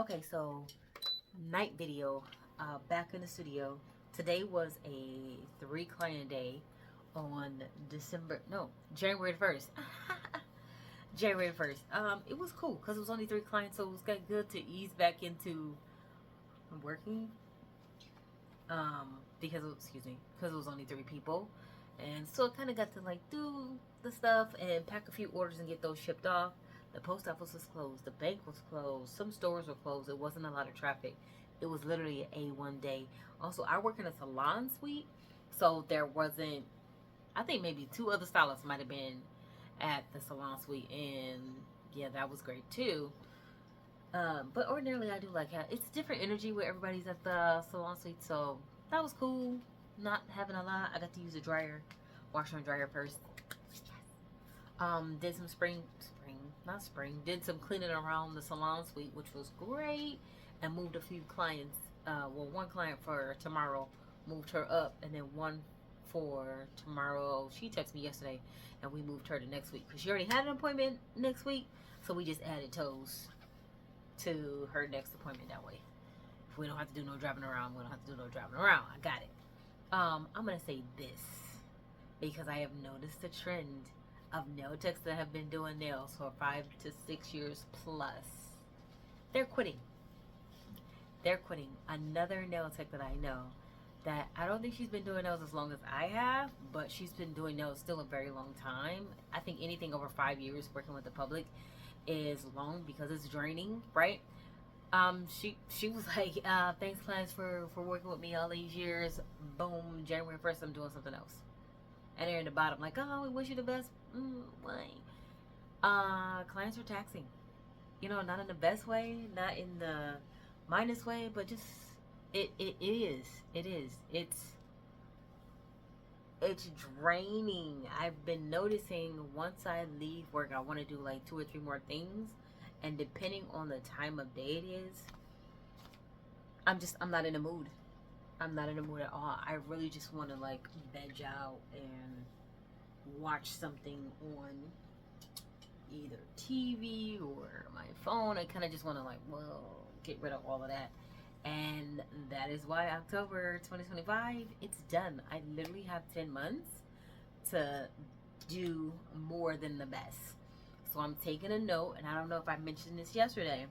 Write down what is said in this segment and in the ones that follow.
Okay, so night video, back in the studio. Today was a 3 client day on January 1st. January 1st. It was cool because it was only 3 clients, so it was good to ease back into working. Because it was only 3 people, and so I kind of got to like do the stuff and pack a few orders and get those shipped off. The post office was closed, the bank was closed, some stores were closed. It wasn't a lot of traffic. It was literally a one day. Also, I work in a salon suite, so there wasn't. I think maybe 2 other stylists might have been at the salon suite, and yeah, that was great too. But ordinarily, I do like how it's different energy where everybody's at the salon suite, so that was cool. Not having a lot. I got to use a dryer, washer and dryer first. Did some not spring. Did some cleaning around the salon suite, which was great, and moved a few clients. One client for tomorrow, moved her up, and then one for tomorrow. She texted me yesterday, and we moved her to next week because she already had an appointment next week, so we just added toes to her next appointment that way. If we don't have to do no driving around, we don't have to do no driving around. I got it. I'm gonna say this because I have noticed a trend of nail techs that have been doing nails for 5 to 6 years plus. They're quitting. They're quitting. Another nail tech that I know that I don't think she's been doing nails as long as I have, but she's been doing nails still a very long time. I think anything over 5 years working with the public is long because it's draining, right? She was like, thanks clients for working with me all these years. Boom, January 1st, I'm doing something else. And they're in the bottom, like, oh, we wish you the best. Why? Clients are taxing. Not in the best way, not in the minus way, but just it is. It is. It's draining. I've been noticing once I leave work, I want to do like 2 or 3 more things, and depending on the time of day it is, I'm not in the mood. I'm not in the mood at all. I really just want to like veg out and watch something on either TV or my phone. I kind of just want to get rid of all of that. And that is why October 2025, it's done. I literally have 10 months to do more than the best. So I'm taking a note, and I don't know if I mentioned this yesterday,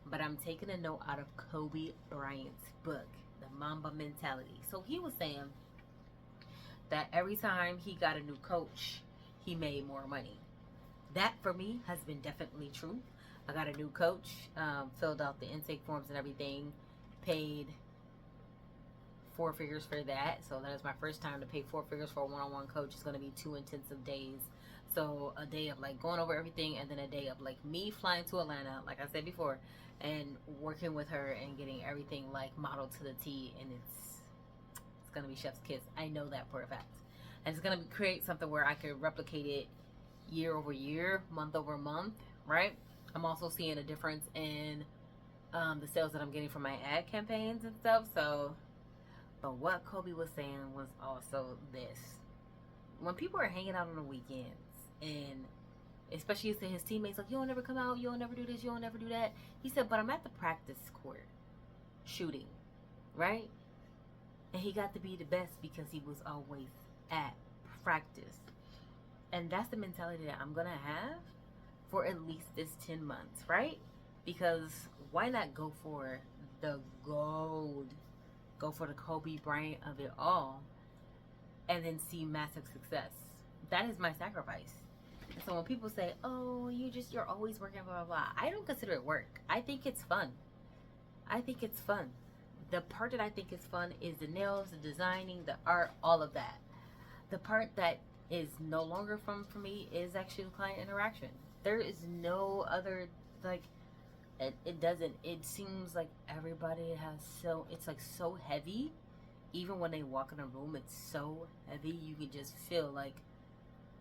but I'm taking a note out of Kobe Bryant's book, The Mamba Mentality. So he was saying that every time he got a new coach, he made more money. That for me has been definitely true. I got a new coach, filled out the intake forms and everything, paid 4 figures for that. So that is my first time to pay 4 figures for a one-on-one coach. It's going to be 2 intensive days. So a day of like going over everything, and then a day of like me flying to Atlanta, like I said before, and working with her and getting everything like modeled to the T. And it's going to be chef's kiss. I know that for a fact. And it's going to create something where I could replicate it year over year, month over month, right? I'm also seeing a difference in the sales that I'm getting from my ad campaigns and stuff. So, but what Kobe was saying was also this: when people are hanging out on the weekends, and especially his teammates, like, you don't never come out, you don't never do this, you don't never do that. He said, but I'm at the practice court shooting, right? And he got to be the best because he was always at practice. And that's the mentality that I'm gonna have for at least this 10 months, right? Because why not go for the gold? Go for the Kobe Bryant of it all, and then see massive success. That is my sacrifice. So when people say, oh, you're always working, blah, blah, blah, I don't consider it work. I think it's fun. I think it's fun. The part that I think is fun is the nails, the designing, the art, all of that. The part that is no longer fun for me is actually client interaction. There is no other, like, it doesn't, it seems like everybody has it's like so heavy. Even when they walk in a room, it's so heavy. You can just feel like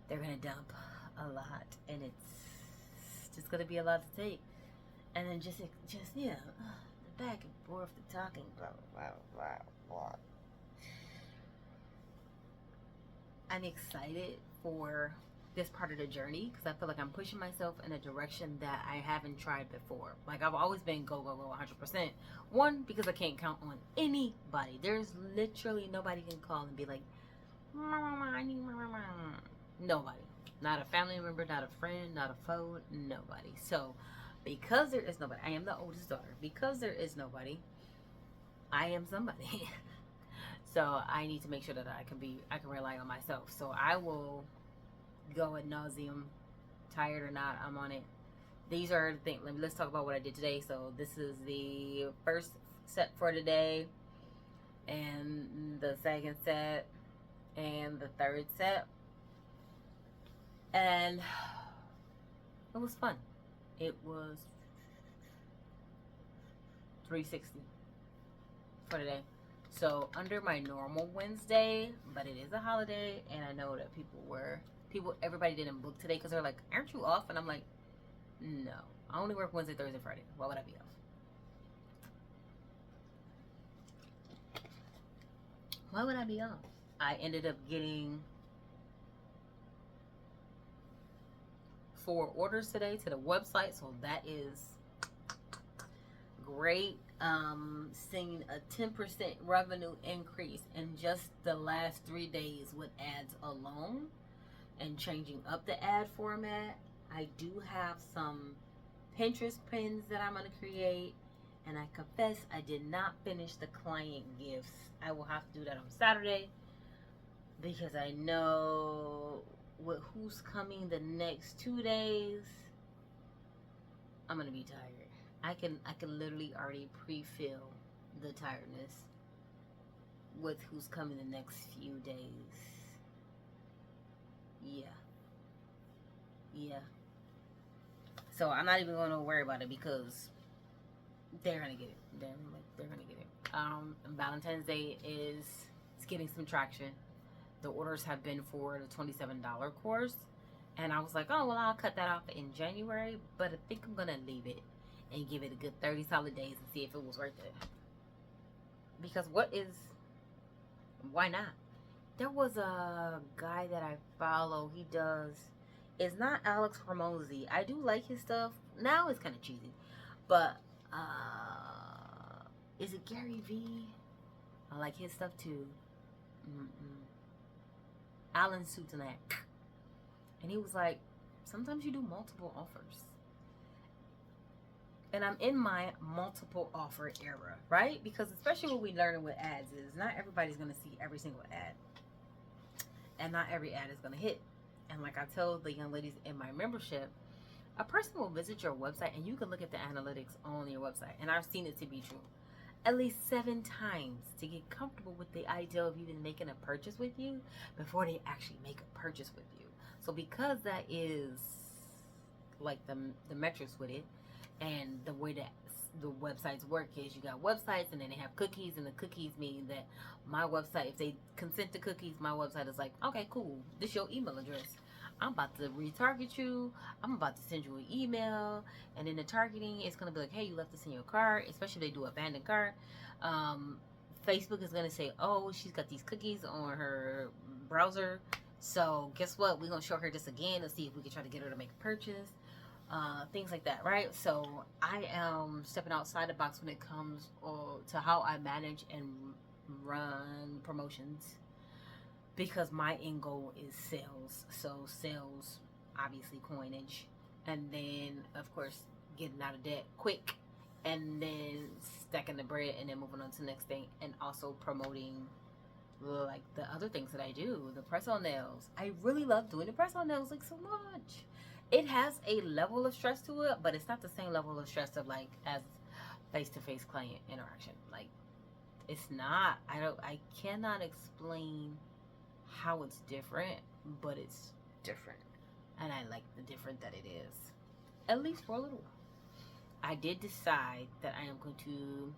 they're gonna dump a lot, and it's just gonna be a lot to take. And then just yeah, the back and forth, the talking, blah blah blah blah. I'm excited for this part of the journey because I feel like I'm pushing myself in a direction that I haven't tried before. Like I've always been go go go 100%. One, because I can't count on anybody. There's literally nobody can call and be like, I need nobody. Not a family member, not a friend, not a foe, nobody. So because there is nobody, I am the oldest daughter. Because there is nobody, I am somebody. So I need to make sure that I can rely on myself. So I will go ad nauseum, tired or not, I'm on it. These are the things. Let's talk about what I did today. So this is the first set for today, and the second set, and the third set, and it was fun. It was 360 for today. So under my normal Wednesday, but it is a holiday, and I know that everybody didn't book today because they're like, aren't you off? And I'm like, no, I only work Wednesday, Thursday, Friday. Why would I be off? Why would I be off? I ended up getting 4 orders today to the website, so that is great. Seeing a 10% revenue increase in just the last 3 days with ads alone and changing up the ad format. I do have some Pinterest pins that I'm going to create, and I confess I did not finish the client gifts. I will have to do that on Saturday because I know with who's coming the next 2 days, I'm going to be tired. I can literally already pre-feel the tiredness with who's coming the next few days. Yeah. So I'm not even going to worry about it because they're gonna get it. They're gonna get it. Valentine's Day is getting some traction. The orders have been for the $27 course, and I was like, oh well, I'll cut that off in January, but I think I'm gonna leave it and give it a good 30 solid days and see if it was worth it. Because why not? There was a guy that I follow. It's not Alex Hormozy. I do like his stuff. Now it's kind of cheesy, but is it Gary V? I like his stuff too. Alan Sutanak, and he was like, sometimes you do multiple offers. And I'm in my multiple offer era, right? Because especially what we learning with ads is not everybody's going to see every single ad. And not every ad is going to hit. And like I told the young ladies in my membership, a person will visit your website and you can look at the analytics on your website. And I've seen it to be true at least 7 times to get comfortable with the idea of even making a purchase with you before they actually make a purchase with you. So because that is like the metrics with it, and the way that the websites work is you got websites and then they have cookies, and the cookies mean that my website, if they consent to cookies, my website is like, okay, cool, this is your email address. I'm about to retarget you. I'm about to send you an email, and then the targeting is going to be like, hey, you left this in your cart, especially if they do abandoned cart. Facebook is going to say, oh, she's got these cookies on her browser, so guess what, we're going to show her this again and see if we can try to get her to make a purchase. Things like that, right? So I am stepping outside the box when it comes to how I manage and run promotions, because my end goal is sales. So sales, obviously coinage, and then of course getting out of debt quick, and then stacking the bread, and then moving on to the next thing, and also promoting like the other things that I do, the press-on nails. I really love doing the press-on nails like so much. It has a level of stress to it, but it's not the same level of stress of like as face-to-face client interaction. Like it's not. I cannot explain how it's different, but it's different, and I like the different that it is, at least for a little while. I did decide that I am going to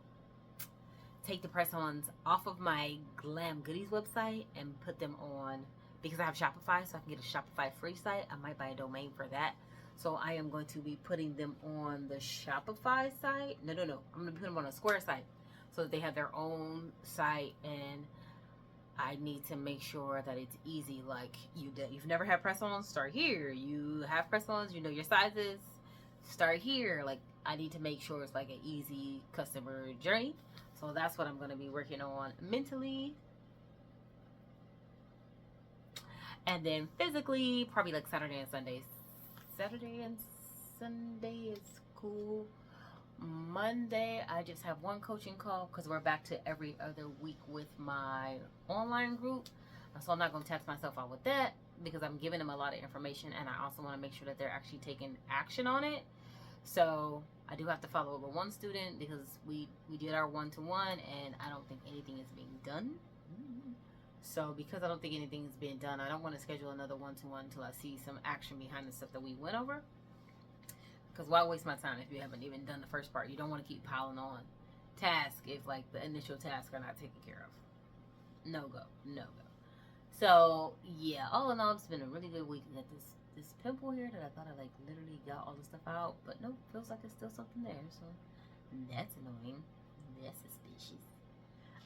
take the press-ons off of my Glam Goodies website and put them on, because I have Shopify, so I can get a Shopify free site. I might buy a domain for that. So I am going to be putting them on the Shopify site. No. I'm going to put them on a Square site so that they have their own site, and I need to make sure that it's easy. Like you've never had press-ons, start here. You have press-ons, you know your sizes, start here. Like I need to make sure it's like an easy customer journey. So that's what I'm going to be working on mentally. And then physically, probably like Saturday and Sundays. Saturday and Sunday is cool. Monday, I just have one coaching call because we're back to every other week with my online group. So I'm not going to tax myself out with that because I'm giving them a lot of information, and I also want to make sure that they're actually taking action on it. So I do have to follow up with one student because we did our one-to-one, and I don't think anything is being done. So because I don't think anything is being done, I don't want to schedule another one-to-one until I see some action behind the stuff that we went over. Because why waste my time if you haven't even done the first part? You don't want to keep piling on tasks if like the initial tasks are not taken care of. No go. So yeah, all in all, it's been a really good week. I got this pimple here that I thought I like literally got all the stuff out, but no, feels like it's still something there. So that's annoying. That's suspicious.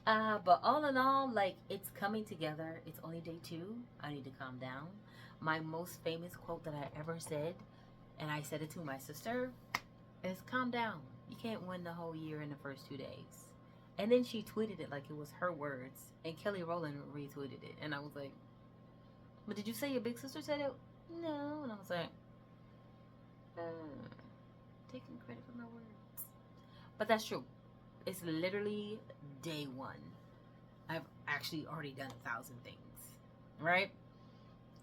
But all in all, like it's coming together. It's only day 2. I need to calm down. My most famous quote that I ever said, and I said it to my sister, is calm down. You can't win the whole year in the first 2 days. And then she tweeted it like it was her words, and Kelly Rowland retweeted it, and I was like, but did you say your big sister said it? No. And I was like, taking credit for my words. But that's true. It's literally day 1. I've actually already done 1,000 things, right?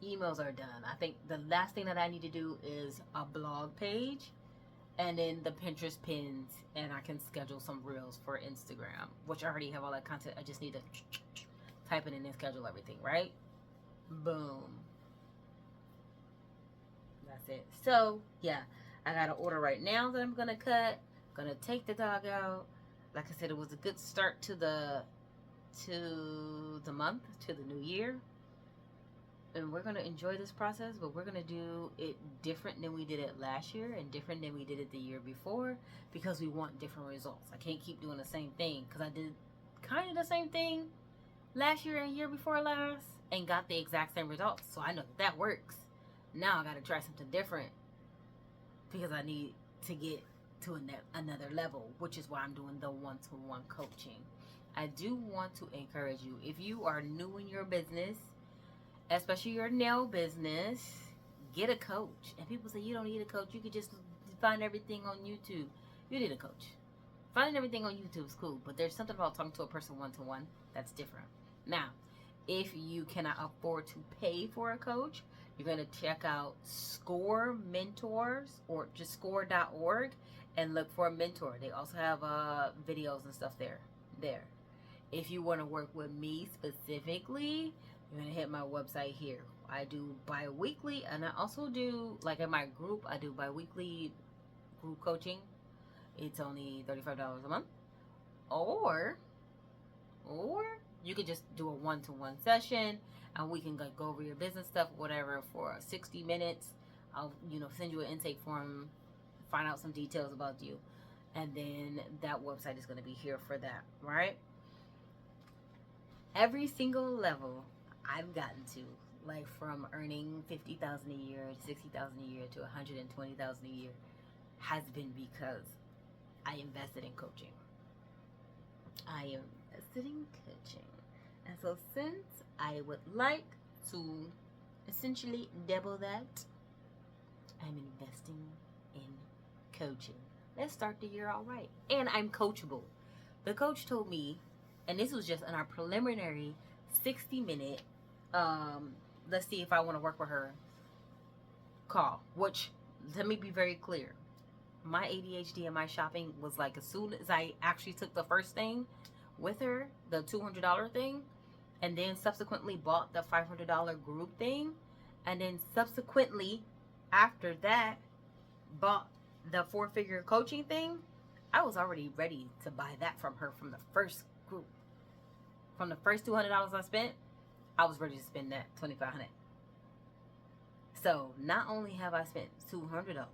Emails are done. I think the last thing that I need to do is a blog page and then the Pinterest pins, and I can schedule some reels for Instagram, which I already have all that content. I just need to type it in and schedule everything, right? Boom. That's it. So yeah, I got an order right now that I'm gonna cut. Gonna take the dog out. Like I said, it was a good start to the month, to the new year. And we're going to enjoy this process, but we're going to do it different than we did it last year and different than we did it the year before because we want different results. I can't keep doing the same thing because I did kind of the same thing last year and year before last and got the exact same results. So I know that works. Now I got to try something different because I need to get to another level, which is why I'm doing the one-to-one coaching. I do want to encourage you, if you are new in your business, especially your nail business, get a coach. And people say you don't need a coach, you could just find everything on YouTube. You need a coach. Finding everything on YouTube is cool, but there's something about talking to a person one-to-one that's different. Now, if you cannot afford to pay for a coach, you're going to check out Score Mentors or just score.org and look for a mentor. They also have videos and stuff there. If you want to work with me specifically, you're going to hit my website here. I do bi-weekly, and I also do, like in my group, I do bi-weekly group coaching. It's only $35 a month. Or you could just do a one-to-one session, and we can go over your business stuff, whatever, for 60 minutes. I'll, send you an intake form, find out some details about you, and then that website is going to be here for that, right? Every single level I've gotten to, like from earning $50,000 a year to $60,000 a year to $120,000 a year, has been because I invested in coaching. And so since I would like to essentially double that, I'm investing in coaching. Let's start the year all right. And I'm coachable. The coach told me, and this was just in our preliminary 60-minute, let's see if I want to work with her call, which, let me be very clear. My ADHD and my shopping was like, as soon as I actually took the first thing with her, the $200 thing, and then subsequently bought the $500 group thing, and then subsequently after that bought the 4-figure coaching thing, I was already ready to buy that from her from the first group. From the first $200 I spent, I was ready to spend that $2,500. So not only have I spent $200,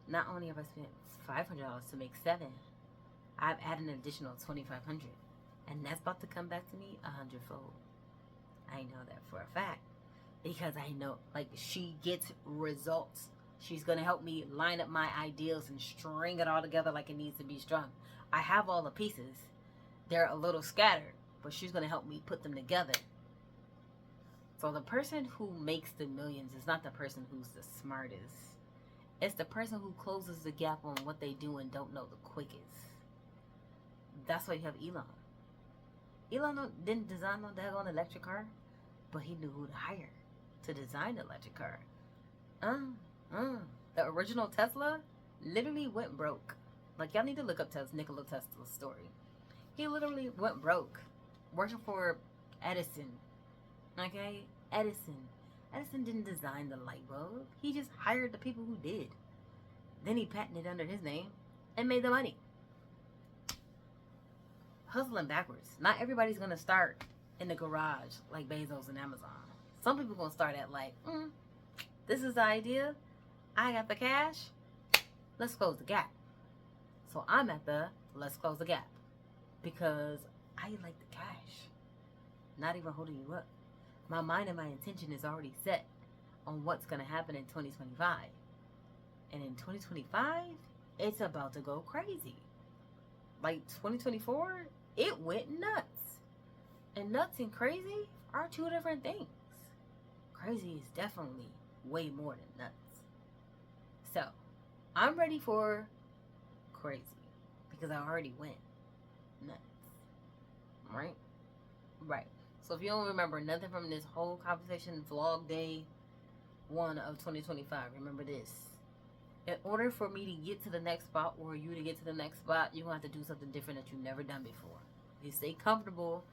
not only have I spent $500 to make $700, I've added an additional $2,500. And that's about to come back to me 100-fold. I know that for a fact. Because I know, like, she gets results. She's going to help me line up my ideals and string it all together like it needs to be strung. I have all the pieces. They're a little scattered, but she's going to help me put them together. So the person who makes the millions is not the person who's the smartest. It's the person who closes the gap on what they do and don't know the quickest. That's why you have Elon. Elon didn't design no daggone electric car, but he knew who to hire to design the electric car. The original Tesla literally went broke. Like, y'all need to look up Nikola Tesla's story. He literally went broke working for Edison. Okay? Edison didn't design the light bulb. He just hired the people who did. Then he patented it under his name and made the money. Hustling backwards. Not everybody's going to start in the garage like Bezos and Amazon. Some people going to start at like, this is the idea. I got the cash. Let's close the gap. So I'm at the let's close the gap. Because I like the cash. Not even holding you up. My mind and my intention is already set on what's going to happen in 2025. And in 2025, it's about to go crazy. Like 2024, it went nuts. And nuts and crazy are two different things. Crazy is definitely way more than nuts. So, I'm ready for crazy. Because I already went nuts. Right? Right. So if you don't remember nothing from this whole conversation, vlog day 1 of 2025, remember this. In order for me to get to the next spot or you to get to the next spot, you're going to have to do something different that you've never done before. If you stay comfortable,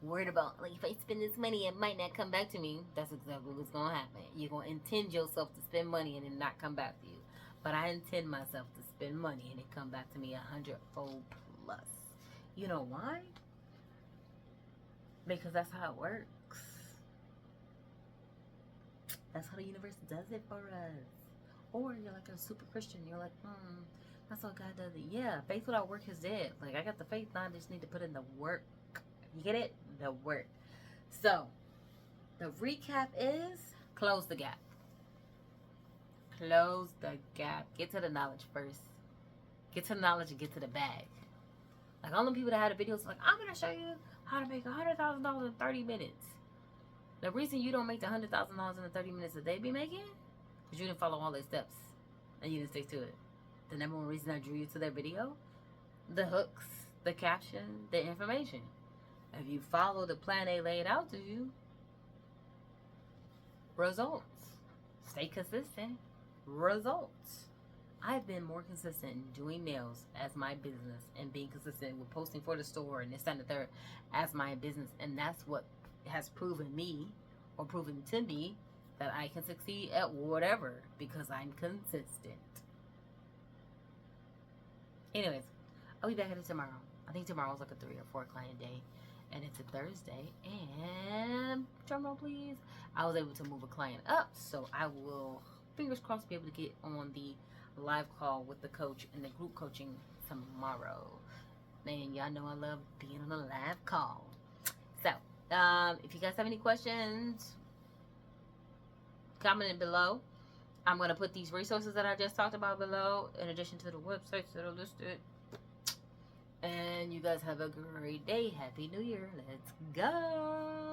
worried about, like, if I spend this money, it might not come back to me. That's exactly what's going to happen. You're going to intend yourself to spend money and it not come back to you. But I intend myself to spend money and it come back to me 100-fold plus. You know why? Because that's how it works. That's how the universe does it for us. Or you're like a super Christian. You're like, that's how God does it. Yeah, faith without work is dead. Like, I got the faith now. I just need to put in the work. You get it? The work. So, the recap is close the gap. Close the gap. Get to the knowledge first. Get to the knowledge and get to the bag. Like, all the people that had the videos like, I'm going to show you how to make $100,000 in 30 minutes. The reason you don't make the $100,000 in the 30 minutes that they be making, because you didn't follow all their steps and you didn't stick to it. The number one reason I drew you to their video, the hooks, the caption, the information. If you follow the plan they laid out to you, results. Stay consistent. Results. I've been more consistent in doing nails as my business and being consistent with posting for the store and this and the third as my business. And that's what has proven me or proven to me that I can succeed at whatever because I'm consistent. Anyways, I'll be back at it tomorrow. I think tomorrow's like a 3 or 4 client day. And it's a Thursday. And, drumroll please, I was able to move a client up. So I will, fingers crossed, be able to get on the live call with the coach and the group coaching tomorrow. And y'all know I love being on a live call. So, if you guys have any questions, comment it below. I'm going to put these resources that I just talked about below in addition to the websites that are listed. And you guys have a great day. Happy New Year. Let's go.